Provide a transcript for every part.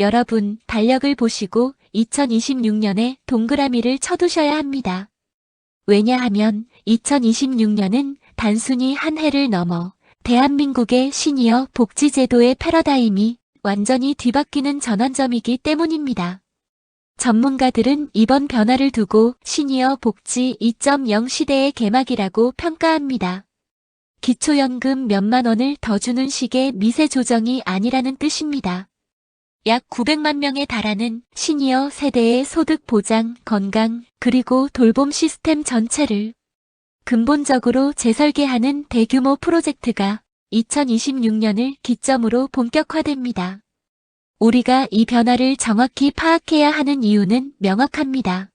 여러분, 달력을 보시고 2026년에 동그라미를 쳐두셔야 합니다. 왜냐하면 2026년은 단순히 한 해를 넘어 대한민국의 시니어 복지제도의 패러다임이 완전히 뒤바뀌는 전환점이기 때문입니다. 전문가들은 이번 변화를 두고 시니어 복지 2.0 시대의 개막이라고 평가합니다. 기초연금 몇만 원을 더 주는 식의 미세 조정이 아니라는 뜻입니다. 약 900만 명에 달하는 시니어 세대의 소득 보장, 건강, 그리고 돌봄 시스템 전체를 근본적으로 재설계하는 대규모 프로젝트가 2026년을 기점으로 본격화됩니다. 우리가 이 변화를 정확히 파악해야 하는 이유는 명확합니다.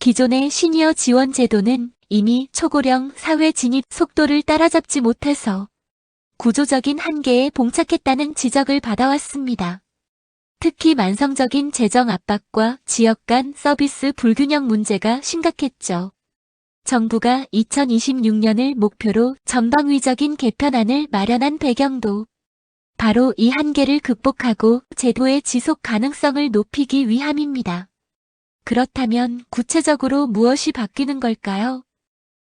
기존의 시니어 지원 제도는 이미 초고령 사회 진입 속도를 따라잡지 못해서 구조적인 한계에 봉착했다는 지적을 받아왔습니다. 특히 만성적인 재정 압박과 지역 간 서비스 불균형 문제가 심각했죠. 정부가 2026년을 목표로 전방위적인 개편안을 마련한 배경도 바로 이 한계를 극복하고 제도의 지속 가능성을 높이기 위함입니다. 그렇다면 구체적으로 무엇이 바뀌는 걸까요?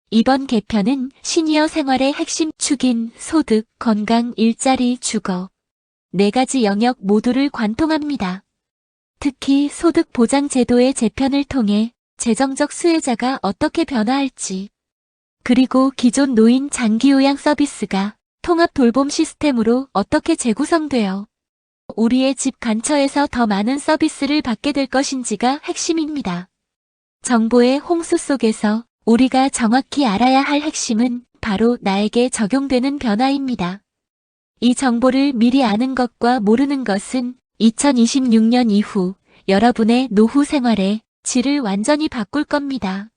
이번 개편은 시니어 생활의 핵심 축인 소득, 건강, 일자리, 주거 4가지 영역 모두를 관통합니다. 특히 소득 보장 제도의 재편을 통해 재정적 수혜자가 어떻게 변화할지, 그리고 기존 노인 장기 요양 서비스가 통합 돌봄 시스템으로 어떻게 재구성되어 우리의 집 근처에서 더 많은 서비스를 받게 될 것인지가 핵심입니다. 정보의 홍수 속에서 우리가 정확히 알아야 할 핵심은 바로 나에게 적용되는 변화입니다. 이 정보를 미리 아는 것과 모르는 것은 2026년 이후 여러분의 노후 생활의 질을 완전히 바꿀 겁니다.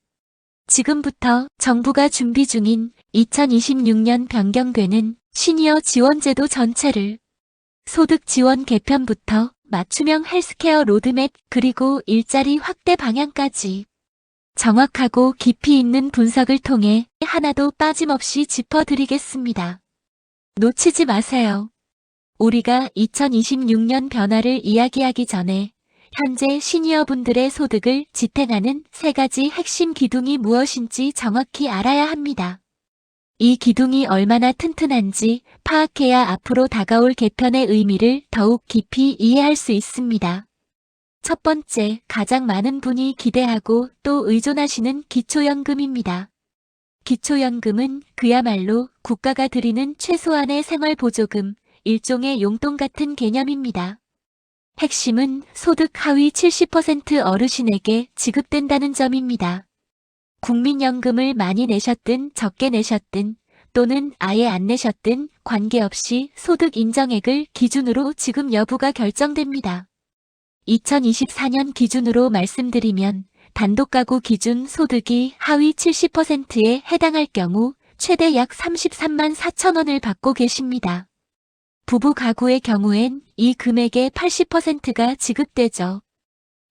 지금부터 정부가 준비 중인 2026년 변경되는 시니어 지원제도 전체를 소득 지원 개편부터 맞춤형 헬스케어 로드맵 그리고 일자리 확대 방향까지 정확하고 깊이 있는 분석을 통해 하나도 빠짐없이 짚어드리겠습니다. 놓치지 마세요. 우리가 2026년 변화를 이야기하기 전에 현재 시니어분들의 소득을 지탱하는 3가지 핵심 기둥이 무엇인지 정확히 알아야 합니다. 이 기둥이 얼마나 튼튼한지 파악해야 앞으로 다가올 개편의 의미를 더욱 깊이 이해할 수 있습니다. 첫 번째, 가장 많은 분이 기대하고 또 의존하시는 기초연금입니다. 기초연금은 그야말로 국가가 드리는 최소한의 생활보조금, 일종의 용돈 같은 개념입니다. 핵심은 소득 하위 70% 어르신에게 지급된다는 점입니다. 국민연금을 많이 내셨든 적게 내셨든 또는 아예 안 내셨든 관계없이 소득 인정액을 기준으로 지급 여부가 결정됩니다. 2024년 기준으로 말씀드리면 단독가구 기준 소득이 하위 70%에 해당할 경우 최대 약 33만 4천 원을 받고 계십니다. 부부 가구의 경우엔 이 금액의 80%가 지급되죠.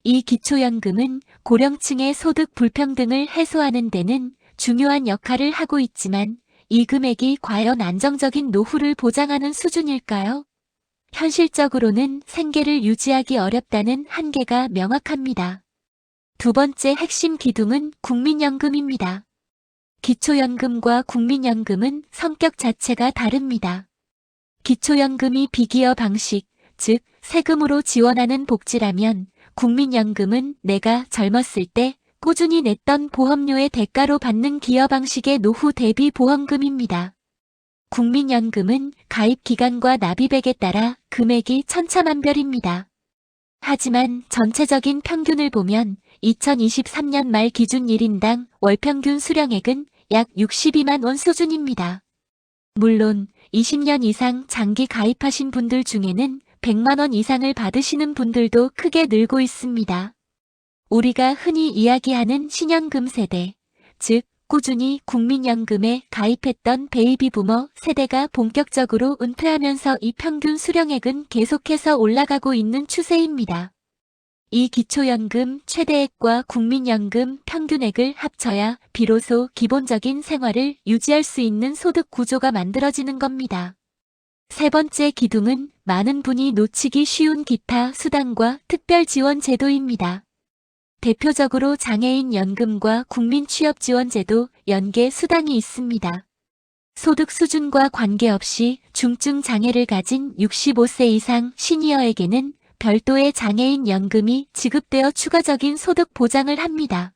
이 기초연금은 고령층의 소득 불평등을 해소하는 데는 중요한 역할을 하고 있지만 이 금액이 과연 안정적인 노후를 보장하는 수준일까요? 현실적으로는 생계를 유지하기 어렵다는 한계가 명확합니다. 두 번째 핵심 기둥은 국민연금입니다. 기초연금과 국민연금은 성격 자체가 다릅니다. 기초연금이 비기여 방식, 즉 세금으로 지원하는 복지라면 국민연금은 내가 젊었을 때 꾸준히 냈던 보험료의 대가로 받는 기여 방식의 노후 대비 보험금입니다. 국민연금은 가입 기간과 납입액에 따라 금액이 천차만별입니다. 하지만 전체적인 평균을 보면 2023년 말 기준 1인당 월평균 수령액은 약 62만 원 수준입니다. 물론 20년 이상 장기 가입하신 분들 중에는 100만 원 이상을 받으시는 분들도 크게 늘고 있습니다. 우리가 흔히 이야기하는 신연금 세대, 즉 꾸준히 국민연금에 가입했던 베이비 부머 세대가 본격적으로 은퇴하면서 이 평균 수령액은 계속해서 올라가고 있는 추세입니다. 이 기초연금 최대액과 국민연금 평균액을 합쳐야 비로소 기본적인 생활을 유지할 수 있는 소득 구조가 만들어지는 겁니다. 세 번째 기둥은 많은 분이 놓치기 쉬운 기타 수당과 특별 지원 제도입니다. 대표적으로 장애인 연금과 국민취업지원제도, 연계 수당이 있습니다. 소득 수준과 관계없이 중증 장애를 가진 65세 이상 시니어에게는 별도의 장애인 연금이 지급되어 추가적인 소득 보장을 합니다.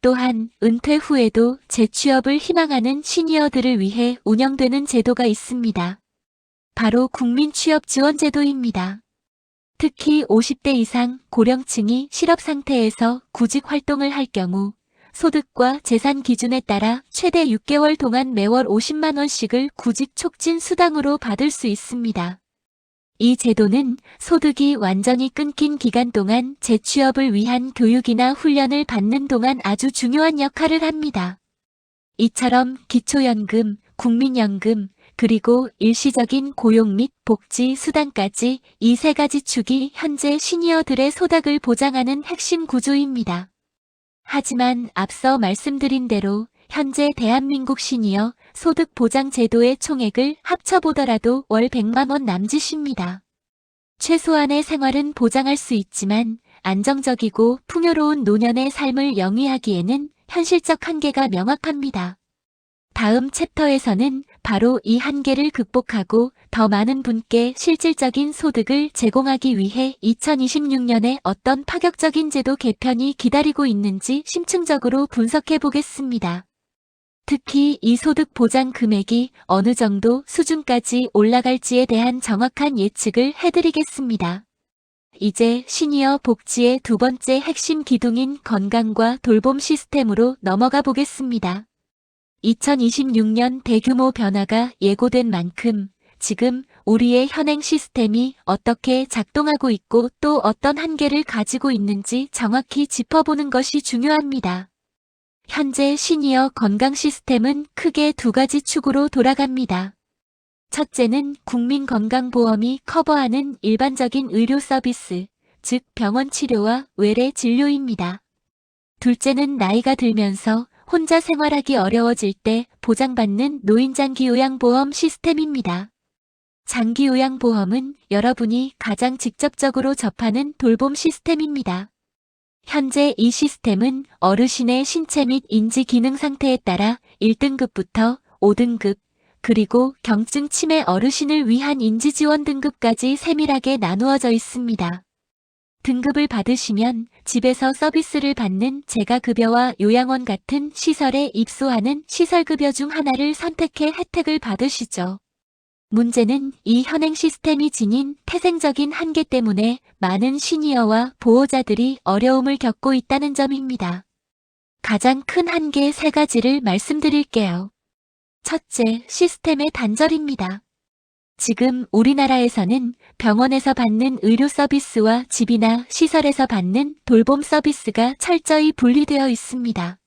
또한 은퇴 후에도 재취업을 희망하는 시니어들을 위해 운영되는 제도가 있습니다. 바로 국민취업지원제도입니다. 특히 50대 이상 고령층이 실업 상태에서 구직 활동을 할 경우 소득과 재산 기준에 따라 최대 6개월 동안 매월 50만 원씩을 구직 촉진 수당으로 받을 수 있습니다. 이 제도는 소득이 완전히 끊긴 기간 동안 재취업을 위한 교육이나 훈련을 받는 동안 아주 중요한 역할을 합니다. 이처럼 기초연금, 국민연금, 그리고 일시적인 고용 및 복지 수당까지 이 세 가지 축이 현재 시니어들의 소득을 보장하는 핵심 구조입니다. 하지만 앞서 말씀드린 대로 현재 대한민국 시니어 소득 보장 제도의 총액을 합쳐보더라도 월 100만 원 남짓입니다. 최소한의 생활은 보장할 수 있지만 안정적이고 풍요로운 노년의 삶을 영위하기에는 현실적 한계가 명확합니다. 다음 챕터에서는 바로 이 한계를 극복하고 더 많은 분께 실질적인 소득을 제공하기 위해 2026년에 어떤 파격적인 제도 개편이 기다리고 있는지 심층적으로 분석해 보겠습니다. 특히 이 소득 보장 금액이 어느 정도 수준까지 올라갈지에 대한 정확한 예측을 해드리겠습니다. 이제 시니어 복지의 두 번째 핵심 기둥인 건강과 돌봄 시스템으로 넘어가 보겠습니다. 2026년 대규모 변화가 예고된 만큼 지금 우리의 현행 시스템이 어떻게 작동하고 있고 또 어떤 한계를 가지고 있는지 정확히 짚어보는 것이 중요합니다. 현재 시니어 건강 시스템은 크게 두 가지 축으로 돌아갑니다. 첫째는 국민건강보험이 커버하는 일반적인 의료 서비스, 즉 병원 치료와 외래 진료입니다. 둘째는 나이가 들면서 혼자 생활하기 어려워질 때 보장받는 노인장기요양보험 시스템입니다. 장기요양보험은 여러분이 가장 직접적으로 접하는 돌봄 시스템입니다. 현재 이 시스템은 어르신의 신체 및 인지 기능 상태에 따라 1등급부터 5등급, 그리고 경증 치매 어르신을 위한 인지지원 등급까지 세밀하게 나누어져 있습니다. 등급을 받으시면 집에서 서비스를 받는 재가급여와 요양원 같은 시설에 입소하는 시설급여 중 하나를 선택해 혜택을 받으시죠. 문제는 이 현행 시스템이 지닌 태생적인 한계 때문에 많은 시니어와 보호자들이 어려움을 겪고 있다는 점입니다. 가장 큰 한계 세 가지를 말씀드릴게요. 첫째, 시스템의 단절입니다. 지금 우리나라에서는 병원에서 받는 의료 서비스와 집이나 시설에서 받는 돌봄 서비스가 철저히 분리되어 있습니다.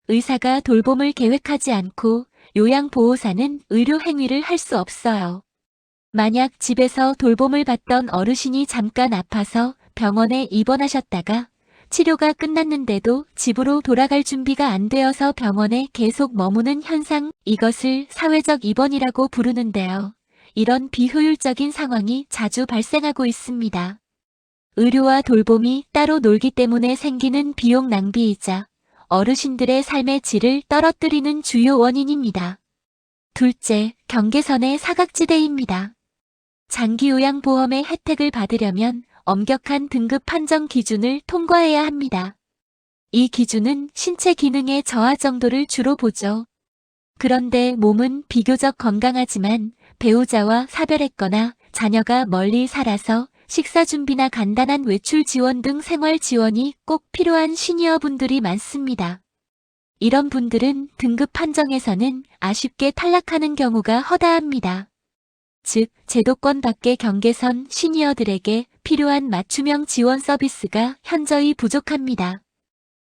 의사가 돌봄을 계획하지 않고 요양보호사는 의료 행위를 할 수 없어요. 만약 집에서 돌봄을 받던 어르신이 잠깐 아파서 병원에 입원하셨다가 치료가 끝났는데도 집으로 돌아갈 준비가 안 되어서 병원에 계속 머무는 현상, 이것을 사회적 입원이라고 부르는데요. 이런 비효율적인 상황이 자주 발생하고 있습니다. 의료와 돌봄이 따로 놀기 때문에 생기는 비용 낭비이자 어르신들의 삶의 질을 떨어뜨리는 주요 원인입니다. 둘째, 경계선의 사각지대입니다. 장기요양보험의 혜택을 받으려면 엄격한 등급 판정 기준을 통과해야 합니다. 이 기준은 신체 기능의 저하 정도를 주로 보죠. 그런데 몸은 비교적 건강하지만 배우자와 사별했거나 자녀가 멀리 살아서 식사 준비나 간단한 외출 지원 등 생활 지원이 꼭 필요한 시니어분들이 많습니다. 이런 분들은 등급 판정에서는 아쉽게 탈락하는 경우가 허다합니다. 즉, 제도권 밖의 경계선 시니어들에게 필요한 맞춤형 지원 서비스가 현저히 부족합니다.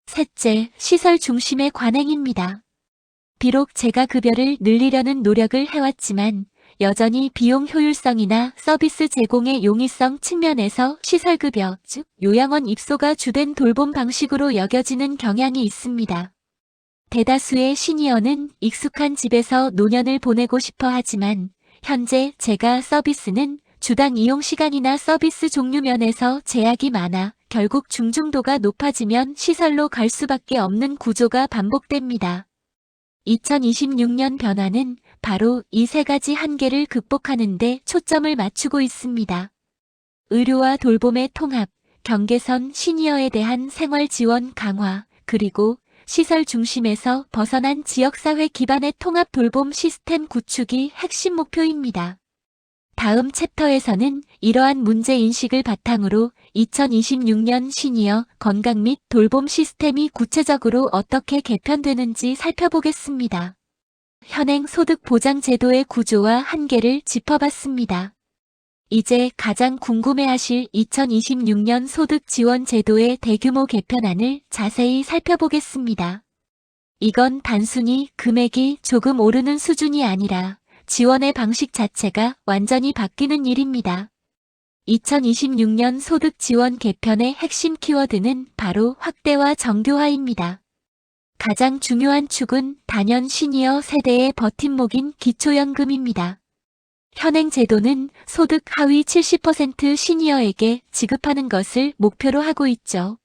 셋째, 시설 중심의 관행입니다. 비록 재가급여를 늘리려는 노력을 해왔지만 여전히 비용 효율성이나 서비스 제공의 용이성 측면에서 시설급여, 즉 요양원 입소가 주된 돌봄 방식으로 여겨지는 경향이 있습니다. 대다수의 시니어는 익숙한 집에서 노년을 보내고 싶어 하지만 현재 제가 서비스는 주당 이용 시간이나 서비스 종류 면에서 제약이 많아 결국 중증도가 높아지면 시설로 갈 수밖에 없는 구조가 반복됩니다. 2026년 변화는 바로 이 세 가지 한계를 극복하는 데 초점을 맞추고 있습니다. 의료와 돌봄의 통합, 경계선 시니어에 대한 생활 지원 강화, 그리고 시설 중심에서 벗어난 지역사회 기반의 통합 돌봄 시스템 구축이 핵심 목표입니다. 다음 챕터에서는 이러한 문제인식을 바탕으로 2026년 시니어 건강 및 돌봄 시스템이 구체적으로 어떻게 개편되는지 살펴보겠습니다. 현행 소득보장제도의 구조와 한계를 짚어봤습니다. 이제 가장 궁금해하실 2026년 소득지원제도의 대규모 개편안을 자세히 살펴보겠습니다. 이건 단순히 금액이 조금 오르는 수준이 아니라 지원의 방식 자체가 완전히 바뀌는 일입니다. 2026년 소득지원 개편의 핵심 키워드는 바로 확대와 정교화입니다. 가장 중요한 축은 단연 시니어 세대의 버팀목인 기초연금입니다. 현행 제도는 소득 하위 70% 시니어에게 지급하는 것을 목표로 하고 있죠.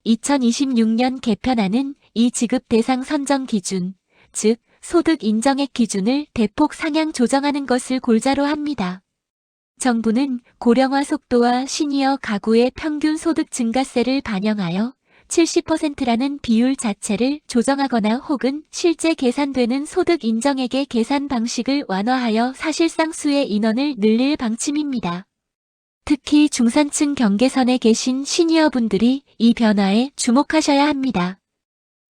2026년 개편안은 이 지급 대상 선정 기준, 즉 소득 인정액 기준을 대폭 상향 조정하는 것을 골자로 합니다. 정부는 고령화 속도와 시니어 가구의 평균 소득 증가세를 반영하여 70%라는 비율 자체를 조정하거나 혹은 실제 계산되는 소득 인정액의 계산 방식을 완화하여 사실상수의 인원을 늘릴 방침입니다. 특히 중산층 경계선에 계신 시니어분들이 이 변화에 주목하셔야 합니다.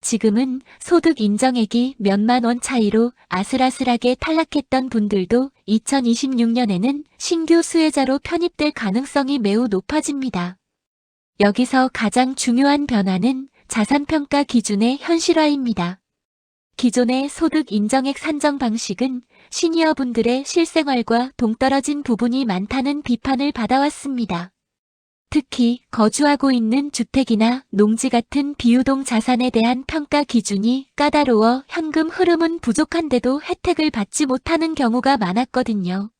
지금은 소득 인정액이 몇만 원 차이로 아슬아슬하게 탈락했던 분들도 2026년에는 신규 수혜자로 편입될 가능성이 매우 높아집니다. 여기서 가장 중요한 변화는 자산평가 기준의 현실화입니다. 기존의 소득 인정액 산정 방식은 시니어분들의 실생활과 동떨어진 부분이 많다는 비판을 받아왔습니다. 특히 거주하고 있는 주택이나 농지 같은 비유동 자산에 대한 평가 기준이 까다로워 현금 흐름은 부족한데도 혜택을 받지 못하는 경우가 많았거든요.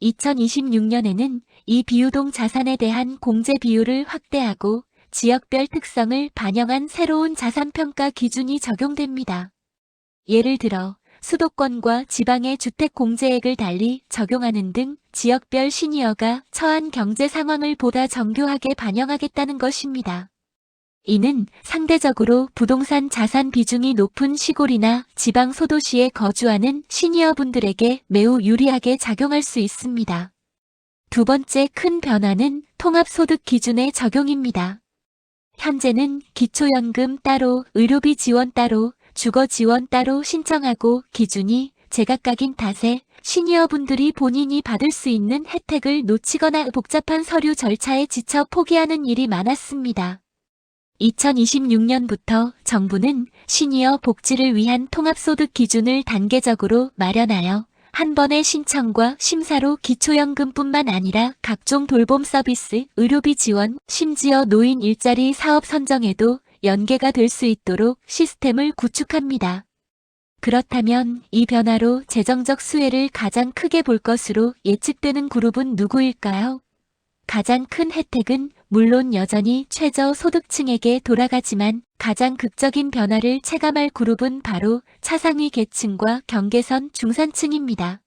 2026년에는 이 비유동 자산에 대한 공제 비율을 확대하고 지역별 특성을 반영한 새로운 자산평가 기준이 적용됩니다. 예를 들어 수도권과 지방의 주택 공제액을 달리 적용하는 등 지역별 시니어가 처한 경제 상황을 보다 정교하게 반영하겠다는 것입니다. 이는 상대적으로 부동산 자산 비중이 높은 시골이나 지방 소도시에 거주하는 시니어분들에게 매우 유리하게 작용할 수 있습니다. 두 번째 큰 변화는 통합소득 기준의 적용입니다. 현재는 기초연금 따로, 의료비 지원 따로, 주거 지원 따로 신청하고 기준이 제각각인 탓에 시니어분들이 본인이 받을 수 있는 혜택을 놓치거나 복잡한 서류 절차에 지쳐 포기하는 일이 많았습니다. 2026년부터 정부는 시니어 복지를 위한 통합소득 기준을 단계적으로 마련하여 한 번의 신청과 심사로 기초연금뿐만 아니라 각종 돌봄 서비스, 의료비 지원, 심지어 노인 일자리 사업 선정에도 연계가 될 수 있도록 시스템을 구축합니다. 그렇다면 이 변화로 재정적 수혜를 가장 크게 볼 것으로 예측되는 그룹은 누구일까요? 가장 큰 혜택은 물론 여전히 최저 소득층에게 돌아가지만 가장 극적인 변화를 체감할 그룹은 바로 차상위 계층과 경계선 중산층입니다.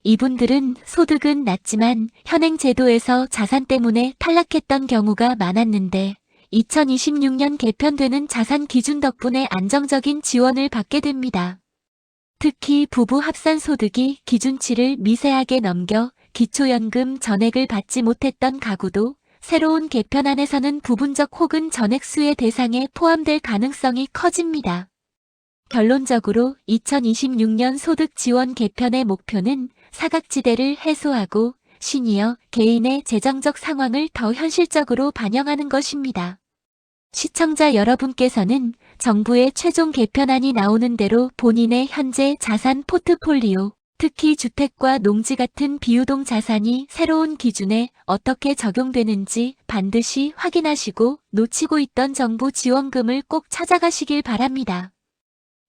이분들은 소득은 낮지만 현행 제도에서 자산 때문에 탈락했던 경우가 많았는데 2026년 개편되는 자산 기준 덕분에 안정적인 지원을 받게 됩니다. 특히 부부 합산 소득이 기준치를 미세하게 넘겨 기초연금 전액을 받지 못했던 가구도 새로운 개편안에서는 부분적 혹은 전액 수혜 대상에 포함될 가능성이 커집니다. 결론적으로 2026년 소득 지원 개편의 목표는 사각지대를 해소하고 시니어 개인의 재정적 상황을 더 현실적으로 반영하는 것입니다. 시청자 여러분께서는 정부의 최종 개편안이 나오는 대로 본인의 현재 자산 포트폴리오, 특히 주택과 농지 같은 비유동 자산이 새로운 기준에 어떻게 적용되는지 반드시 확인하시고 놓치고 있던 정부 지원금을 꼭 찾아가시길 바랍니다.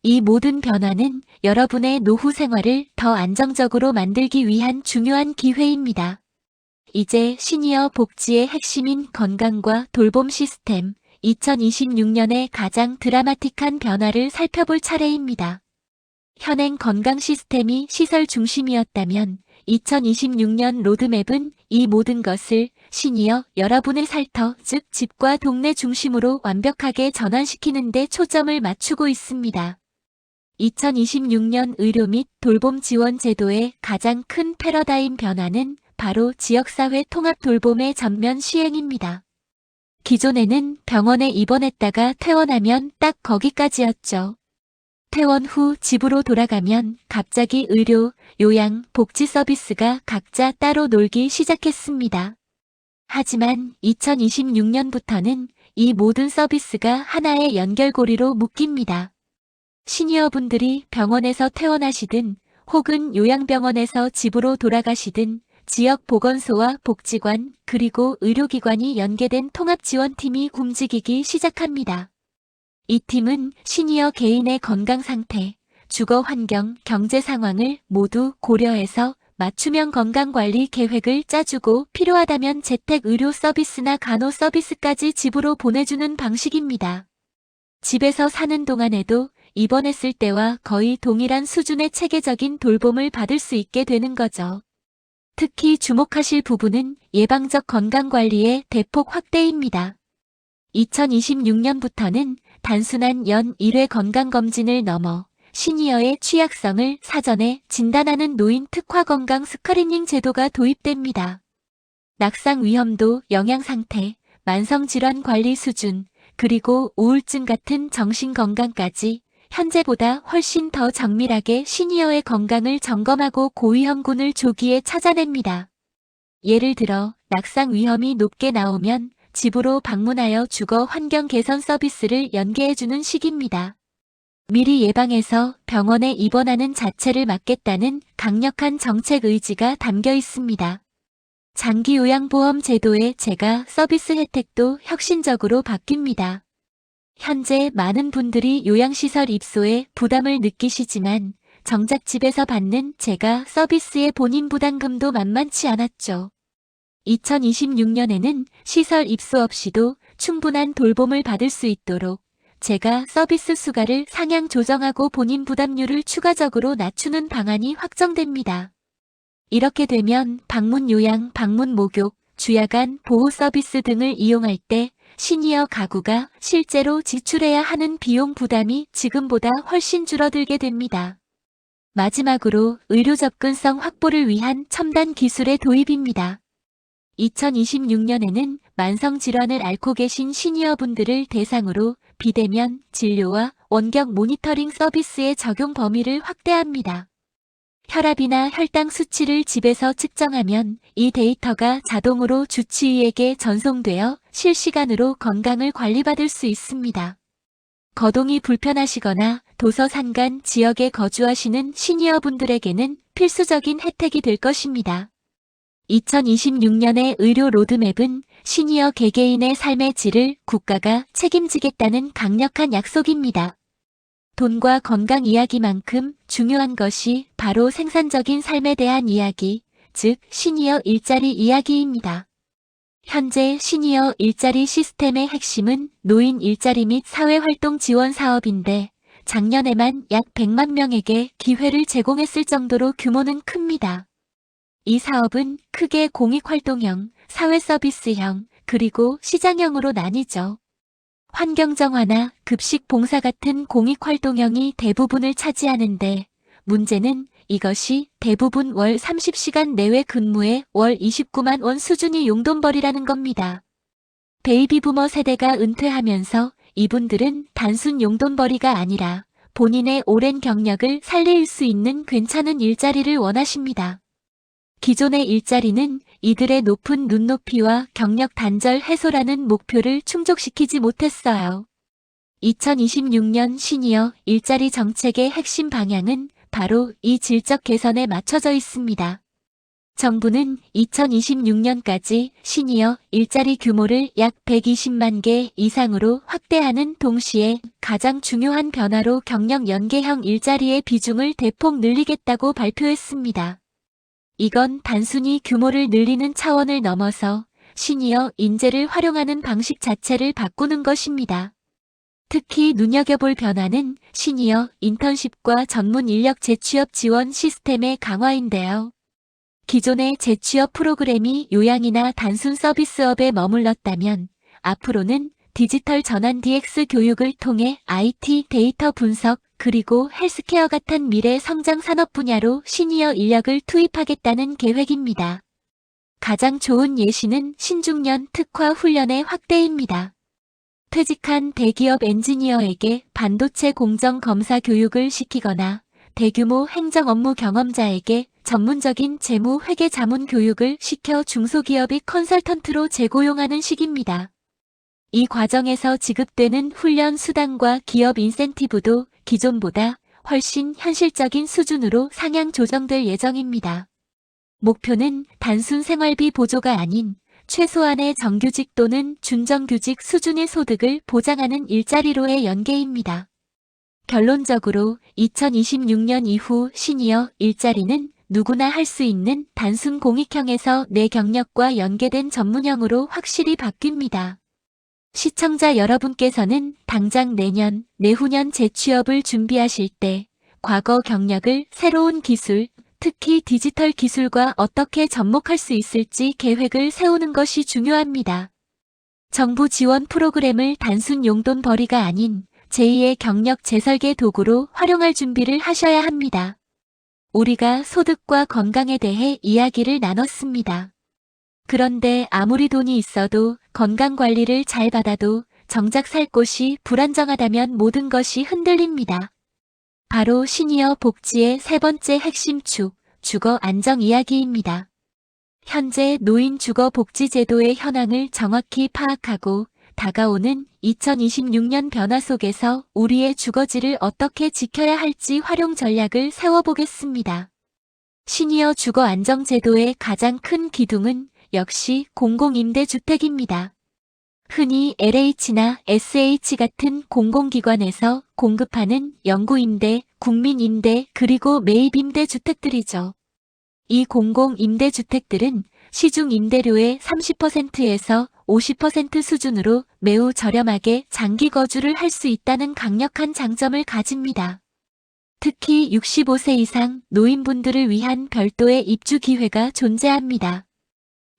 이 모든 변화는 여러분의 노후 생활을 더 안정적으로 만들기 위한 중요한 기회입니다. 이제 시니어 복지의 핵심인 건강과 돌봄 시스템, 2026년의 가장 드라마틱한 변화를 살펴볼 차례입니다. 현행 건강 시스템이 시설 중심이었다면 2026년 로드맵은 이 모든 것을 시니어 여러분의 살터, 즉 집과 동네 중심으로 완벽하게 전환시키는 데 초점을 맞추고 있습니다. 2026년 의료 및 돌봄 지원 제도의 가장 큰 패러다임 변화는 바로 지역사회 통합 돌봄의 전면 시행입니다. 기존에는 병원에 입원했다가 퇴원하면 딱 거기까지였죠. 퇴원 후 집으로 돌아가면 갑자기 의료, 요양, 복지 서비스가 각자 따로 놀기 시작했습니다. 하지만 2026년부터는 이 모든 서비스가 하나의 연결고리로 묶입니다. 시니어분들이 병원에서 퇴원하시든 혹은 요양병원에서 집으로 돌아가시든 지역 보건소와 복지관 그리고 의료기관이 연계된 통합지원팀이 움직이기 시작합니다. 이 팀은 시니어 개인의 건강 상태, 주거 환경, 경제 상황을 모두 고려해서 맞춤형 건강관리 계획을 짜주고 필요하다면 재택 의료 서비스나 간호 서비스까지 집으로 보내주는 방식입니다. 집에서 사는 동안에도 입원했을 때와 거의 동일한 수준의 체계적인 돌봄을 받을 수 있게 되는 거죠. 특히 주목하실 부분은 예방적 건강관리의 대폭 확대입니다. 2026년부터는 단순한 연 1회 건강검진을 넘어 시니어의 취약성을 사전에 진단하는 노인 특화 건강 스크리닝 제도가 도입됩니다. 낙상 위험도, 영양 상태, 만성질환 관리 수준, 그리고 우울증 같은 정신 건강까지 현재보다 훨씬 더 정밀하게 시니어의 건강을 점검하고 고위험군을 조기에 찾아냅니다. 예를 들어 낙상 위험이 높게 나오면 집으로 방문하여 주거 환경 개선 서비스를 연계해주는 식입니다. 미리 예방해서 병원에 입원하는 자체를 막겠다는 강력한 정책 의지가 담겨 있습니다. 장기요양보험 제도의 재가 서비스 혜택도 혁신적으로 바뀝니다. 현재 많은 분들이 요양시설 입소에 부담을 느끼시지만 정작 집에서 받는 재가 서비스의 본인 부담금도 만만치 않았죠. 2026년에는 시설 입소 없이도 충분한 돌봄을 받을 수 있도록 재가 서비스 수가를 상향 조정하고 본인 부담률을 추가적으로 낮추는 방안이 확정됩니다. 이렇게 되면 방문 요양, 방문 목욕, 주야간 보호 서비스 등을 이용할 때 시니어 가구가 실제로 지출해야 하는 비용 부담이 지금보다 훨씬 줄어들게 됩니다. 마지막으로 의료 접근성 확보를 위한 첨단 기술의 도입입니다. 2026년에는 만성질환을 앓고 계신 시니어분들을 대상으로 비대면 진료와 원격 모니터링 서비스의 적용 범위를 확대합니다. 혈압이나 혈당 수치를 집에서 측정하면 이 데이터가 자동으로 주치의에게 전송되어 실시간으로 건강을 관리받을 수 있습니다. 거동이 불편하시거나 도서 산간 지역에 거주하시는 시니어분들에게는 필수적인 혜택이 될 것입니다. 2026년의 의료 로드맵은 시니어 개개인의 삶의 질을 국가가 책임지겠다는 강력한 약속입니다. 돈과 건강 이야기만큼 중요한 것이 바로 생산적인 삶에 대한 이야기, 즉 시니어 일자리 이야기입니다. 현재 시니어 일자리 시스템의 핵심은 노인 일자리 및 사회활동 지원 사업인데 작년에만 약 100만 명에게 기회를 제공했을 정도로 규모는 큽니다. 이 사업은 크게 공익활동형, 사회서비스형, 그리고 시장형으로 나뉘죠. 환경정화나 급식 봉사 같은 공익활동형이 대부분을 차지하는데 문제는 이것이 대부분 월 30시간 내외 근무에 월 29만 원 수준이 용돈벌이라는 겁니다. 베이비부머 세대가 은퇴하면서 이분들은 단순 용돈벌이가 아니라 본인의 오랜 경력을 살릴 수 있는 괜찮은 일자리를 원하십니다. 기존의 일자리는 이들의 높은 눈높이와 경력 단절 해소라는 목표를 충족시키지 못했어요. 2026년 시니어 일자리 정책의 핵심 방향은 바로 이 질적 개선에 맞춰져 있습니다. 정부는 2026년까지 시니어 일자리 규모를 약 120만 개 이상으로 확대하는 동시에 가장 중요한 변화로 경력 연계형 일자리의 비중을 대폭 늘리겠다고 발표했습니다. 이건 단순히 규모를 늘리는 차원을 넘어서 시니어 인재를 활용하는 방식 자체를 바꾸는 것입니다. 특히 눈여겨볼 변화는 시니어 인턴십과 전문 인력 재취업 지원 시스템의 강화인데요. 기존의 재취업 프로그램이 요양이나 단순 서비스업에 머물렀다면 앞으로는 디지털 전환 DX 교육을 통해 IT, 데이터 분석, 그리고 헬스케어 같은 미래 성장 산업 분야로 시니어 인력을 투입하겠다는 계획입니다. 가장 좋은 예시는 신중년 특화 훈련의 확대입니다. 퇴직한 대기업 엔지니어에게 반도체 공정 검사 교육을 시키거나 대규모 행정 업무 경험자에게 전문적인 재무 회계 자문 교육을 시켜 중소기업의 컨설턴트로 재고용하는 식입니다. 이 과정에서 지급되는 훈련 수당과 기업 인센티브도 기존보다 훨씬 현실적인 수준으로 상향 조정될 예정입니다. 목표는 단순 생활비 보조가 아닌 최소한의 정규직 또는 준정규직 수준의 소득을 보장하는 일자리로의 연계입니다. 결론적으로 2026년 이후 시니어 일자리는 누구나 할 수 있는 단순 공익형에서 내 경력과 연계된 전문형으로 확실히 바뀝니다. 시청자 여러분께서는 당장 내년, 내후년 재취업을 준비하실 때 과거 경력을 새로운 기술, 특히 디지털 기술과 어떻게 접목할 수 있을지 계획을 세우는 것이 중요합니다. 정부 지원 프로그램을 단순 용돈벌이가 아닌 제2의 경력 재설계 도구로 활용할 준비를 하셔야 합니다. 우리가 소득과 건강에 대해 이야기를 나눴습니다. 그런데 아무리 돈이 있어도 건강 관리를 잘 받아도 정작 살 곳이 불안정하다면 모든 것이 흔들립니다. 바로 시니어 복지의 세 번째 핵심 축, 주거 안정 이야기입니다. 현재 노인 주거 복지 제도의 현황을 정확히 파악하고 다가오는 2026년 변화 속에서 우리의 주거지를 어떻게 지켜야 할지 활용 전략을 세워보겠습니다. 시니어 주거 안정 제도의 가장 큰 기둥은 역시 공공임대주택입니다. 흔히 LH나 SH 같은 공공기관에서 공급하는 영구임대, 국민임대, 그리고 매입임대주택들이죠. 이 공공임대주택들은 시중임대료의 30%에서 50% 수준으로 매우 저렴하게 장기 거주를 할 수 있다는 강력한 장점을 가집니다. 특히 65세 이상 노인분들을 위한 별도의 입주 기회가 존재합니다.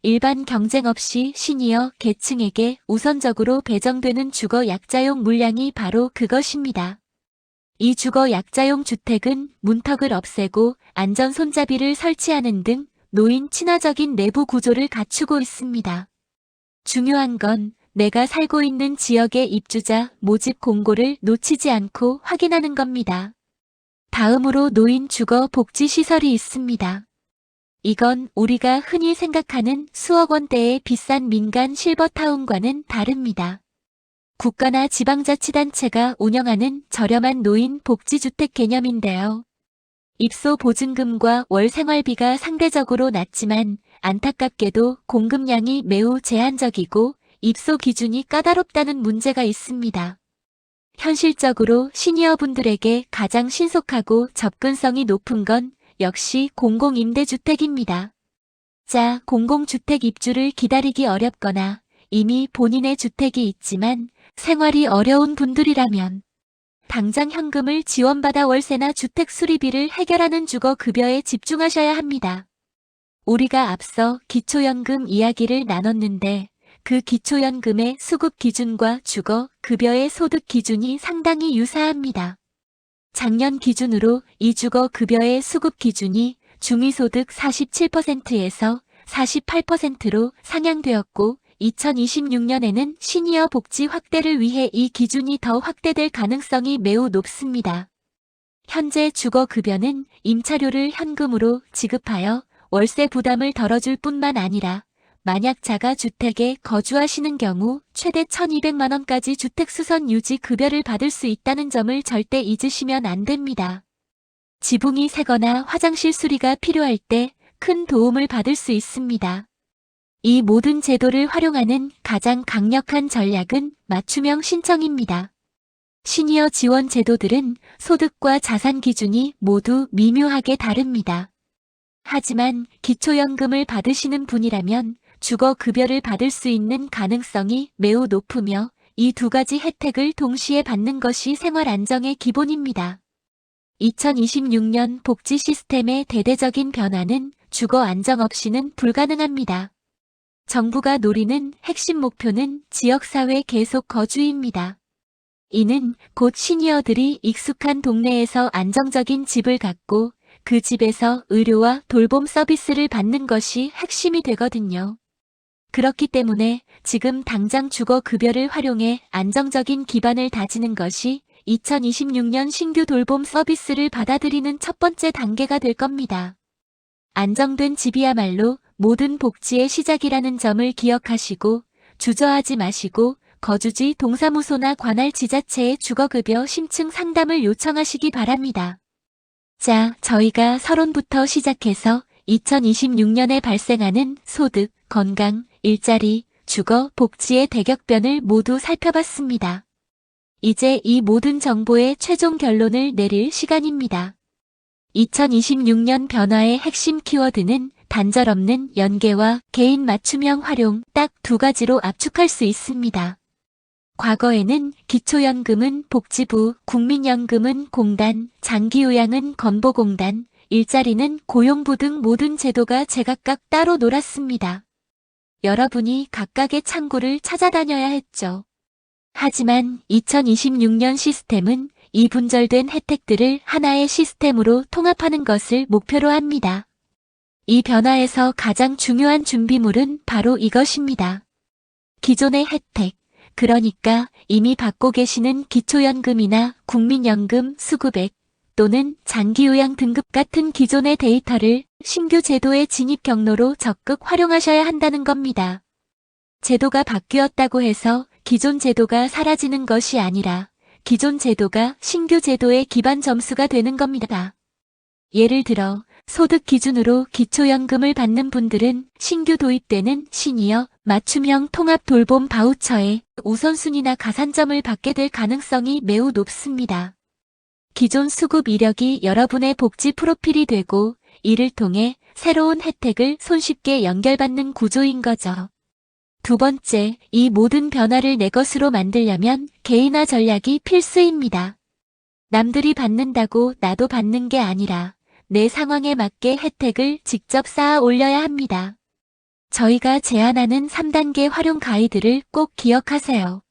일반 경쟁 없이 시니어 계층에게 우선적으로 배정되는 주거 약자용 물량이 바로 그것입니다. 이 주거 약자용 주택은 문턱을 없애고 안전 손잡이를 설치하는 등 노인 친화적인 내부 구조를 갖추고 있습니다. 중요한 건 내가 살고 있는 지역의 입주자 모집 공고를 놓치지 않고 확인하는 겁니다. 다음으로 노인 주거 복지 시설이 있습니다. 이건 우리가 흔히 생각하는 수억 원대의 비싼 민간 실버타운과는 다릅니다. 국가나 지방자치단체가 운영하는 저렴한 노인 복지주택 개념인데요. 입소 보증금과 월 생활비가 상대적으로 낮지만 안타깝게도 공급량이 매우 제한적이고 입소 기준이 까다롭다는 문제가 있습니다. 현실적으로 시니어분들에게 가장 신속하고 접근성이 높은 건 역시 공공임대주택입니다. 자, 공공주택 입주를 기다리기 어렵거나 이미 본인의 주택이 있지만 생활이 어려운 분들이라면 당장 현금을 지원받아 월세나 주택 수리비를 해결하는 주거급여에 집중하셔야 합니다. 우리가 앞서 기초연금 이야기를 나눴는데 그 기초연금의 수급 기준과 주거급여의 소득 기준이 상당히 유사합니다. 작년 기준으로 이 주거급여의 수급 기준이 중위소득 47%에서 48%로 상향되었고 2026년에는 시니어 복지 확대를 위해 이 기준이 더 확대될 가능성이 매우 높습니다. 현재 주거급여는 임차료를 현금으로 지급하여 월세 부담을 덜어줄 뿐만 아니라 만약 자가주택에 거주하시는 경우 최대 1,200만 원까지 주택수선 유지 급여를 받을 수 있다는 점을 절대 잊으시면 안 됩니다. 지붕이 새거나 화장실 수리가 필요할 때 큰 도움을 받을 수 있습니다. 이 모든 제도를 활용하는 가장 강력한 전략은 맞춤형 신청입니다. 시니어 지원 제도들은 소득과 자산 기준이 모두 미묘하게 다릅니다. 하지만 기초연금을 받으시는 분이라면 주거급여를 받을 수 있는 가능성이 매우 높으며 이 두 가지 혜택을 동시에 받는 것이 생활 안정의 기본입니다. 2026년 복지 시스템의 대대적인 변화는 주거 안정 없이는 불가능합니다. 정부가 노리는 핵심 목표는 지역사회 계속 거주입니다. 이는 곧 시니어들이 익숙한 동네에서 안정적인 집을 갖고 그 집에서 의료와 돌봄 서비스를 받는 것이 핵심이 되거든요. 그렇기 때문에 지금 당장 주거급여를 활용해 안정적인 기반을 다지는 것이 2026년 신규 돌봄 서비스를 받아들이는 첫 번째 단계가 될 겁니다. 안정된 집이야말로 모든 복지의 시작이라는 점을 기억하시고 주저하지 마시고 거주지 동사무소나 관할 지자체에 주거급여 심층 상담을 요청하시기 바랍니다. 자, 저희가 서론부터 시작해서 2026년에 발생하는 소득, 건강, 일자리, 주거, 복지의 대격변을 모두 살펴봤습니다. 이제 이 모든 정보의 최종 결론을 내릴 시간입니다. 2026년 변화의 핵심 키워드는 단절 없는 연계와 개인 맞춤형 활용 딱 두 가지로 압축할 수 있습니다. 과거에는 기초연금은 복지부, 국민연금은 공단, 장기요양은 건보공단, 일자리는 고용부 등 모든 제도가 제각각 따로 놀았습니다. 여러분이 각각의 창구를 찾아다녀야 했죠. 하지만 2026년 시스템은 이 분절된 혜택들을 하나의 시스템으로 통합하는 것을 목표로 합니다. 이 변화에서 가장 중요한 준비물은 바로 이것입니다. 기존의 혜택, 그러니까 이미 받고 계시는 기초연금이나 국민연금, 수급액 또는 장기요양 등급 같은 기존의 데이터를 신규 제도의 진입 경로로 적극 활용하셔야 한다는 겁니다. 제도가 바뀌었다고 해서 기존 제도가 사라지는 것이 아니라 기존 제도가 신규 제도의 기반 점수가 되는 겁니다. 예를 들어 소득 기준으로 기초연금을 받는 분들은 신규 도입되는 시니어 맞춤형 통합 돌봄 바우처에 우선순위나 가산점을 받게 될 가능성이 매우 높습니다. 기존 수급 이력이 여러분의 복지 프로필이 되고 이를 통해 새로운 혜택을 손쉽게 연결받는 구조인 거죠. 두 번째, 이 모든 변화를 내 것으로 만들려면 개인화 전략이 필수입니다. 남들이 받는다고 나도 받는 게 아니라 내 상황에 맞게 혜택을 직접 쌓아 올려야 합니다. 저희가 제안하는 3단계 활용 가이드를 꼭 기억하세요.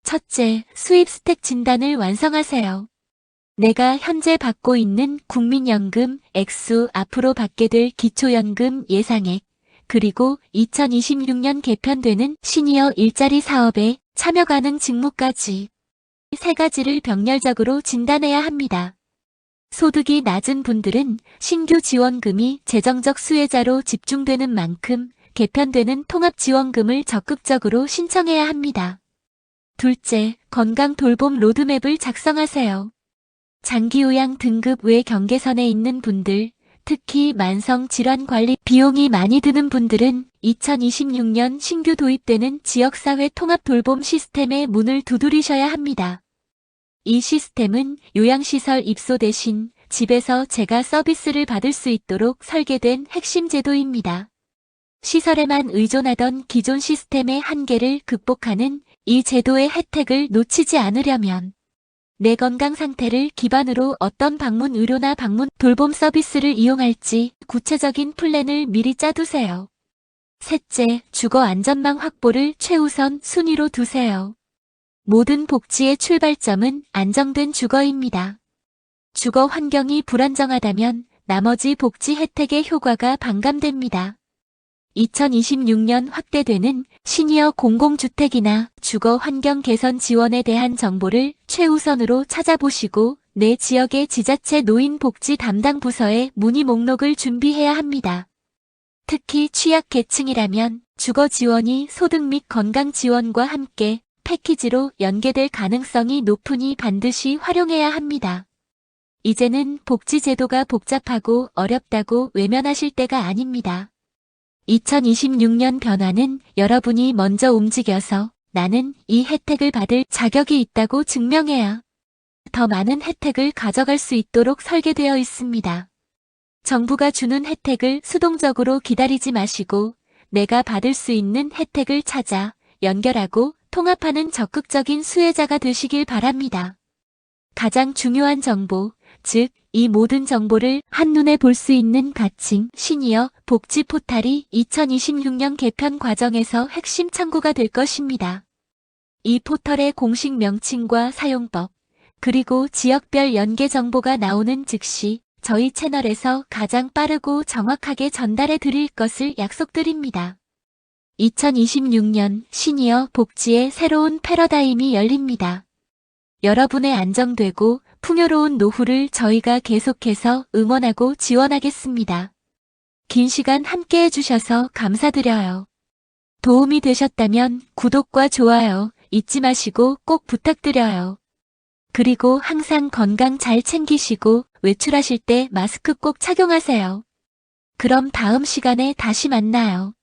첫째, 수입 스택 진단을 완성하세요. 내가 현재 받고 있는 국민연금, 액수, 앞으로 받게 될 기초연금 예상액, 그리고 2026년 개편되는 시니어 일자리 사업에 참여 가능 직무까지 세 가지를 병렬적으로 진단해야 합니다. 소득이 낮은 분들은 신규 지원금이 재정적 수혜자로 집중되는 만큼 개편되는 통합지원금을 적극적으로 신청해야 합니다. 둘째, 건강 돌봄 로드맵을 작성하세요. 장기요양 등급 외 경계선에 있는 분들, 특히 만성질환관리 비용이 많이 드는 분들은 2026년 신규 도입되는 지역사회 통합 돌봄 시스템의 문을 두드리셔야 합니다. 이 시스템은 요양시설 입소 대신 집에서 재가 서비스를 받을 수 있도록 설계된 핵심 제도입니다. 시설에만 의존하던 기존 시스템의 한계를 극복하는 이 제도의 혜택을 놓치지 않으려면 내 건강 상태를 기반으로 어떤 방문 의료나 방문 돌봄 서비스를 이용할지 구체적인 플랜을 미리 짜두세요. 셋째, 주거 안전망 확보를 최우선 순위로 두세요. 모든 복지의 출발점은 안정된 주거입니다. 주거 환경이 불안정하다면 나머지 복지 혜택의 효과가 반감됩니다. 2026년 확대되는 시니어 공공주택이나 주거 환경 개선 지원에 대한 정보를 최우선으로 찾아보시고 내 지역의 지자체 노인복지 담당 부서에 문의 목록을 준비해야 합니다. 특히 취약계층이라면 주거 지원이 소득 및 건강 지원과 함께 패키지로 연계될 가능성이 높으니 반드시 활용해야 합니다. 이제는 복지제도가 복잡하고 어렵다고 외면하실 때가 아닙니다. 2026년 변화는 여러분이 먼저 움직여서 나는 이 혜택을 받을 자격이 있다고 증명해야 더 많은 혜택을 가져갈 수 있도록 설계되어 있습니다. 정부가 주는 혜택을 수동적으로 기다리지 마시고 내가 받을 수 있는 혜택을 찾아 연결하고 통합하는 적극적인 수혜자가 되시길 바랍니다. 가장 중요한 정보, 즉 이 모든 정보를 한눈에 볼 수 있는 가칭 시니어 복지 포탈이 2026년 개편 과정에서 핵심 창구가 될 것입니다. 이 포털의 공식 명칭과 사용법, 그리고 지역별 연계 정보가 나오는 즉시 저희 채널에서 가장 빠르고 정확하게 전달해 드릴 것을 약속드립니다. 2026년 시니어 복지의 새로운 패러다임이 열립니다. 여러분의 안정되고 풍요로운 노후를 저희가 계속해서 응원하고 지원하겠습니다. 긴 시간 함께 해주셔서 감사드려요. 도움이 되셨다면 구독과 좋아요 잊지 마시고 꼭 부탁드려요. 그리고 항상 건강 잘 챙기시고 외출하실 때 마스크 꼭 착용하세요. 그럼 다음 시간에 다시 만나요.